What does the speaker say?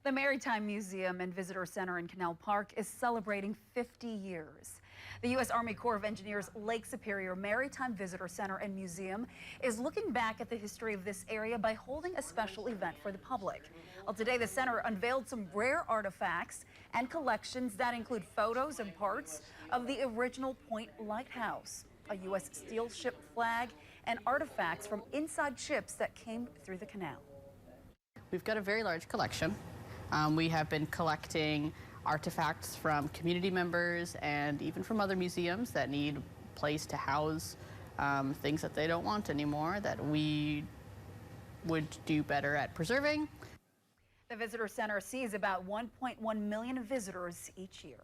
The Maritime Museum and Visitor Center in Canal Park is celebrating 50 years. The U.S. Army Corps of Engineers Lake Superior Maritime Visitor Center and Museum is looking back at the history of this area by holding a special event for the public. Well, today the center unveiled some rare artifacts and collections that include photos and parts of the original Point Lighthouse, a U.S. steel ship flag, and artifacts from inside ships that came through the canal. We've got a very large collection. We have been collecting artifacts from community members and even from other museums that need a place to house things that they don't want anymore that we would do better at preserving. The visitor center sees about 1.1 million visitors each year.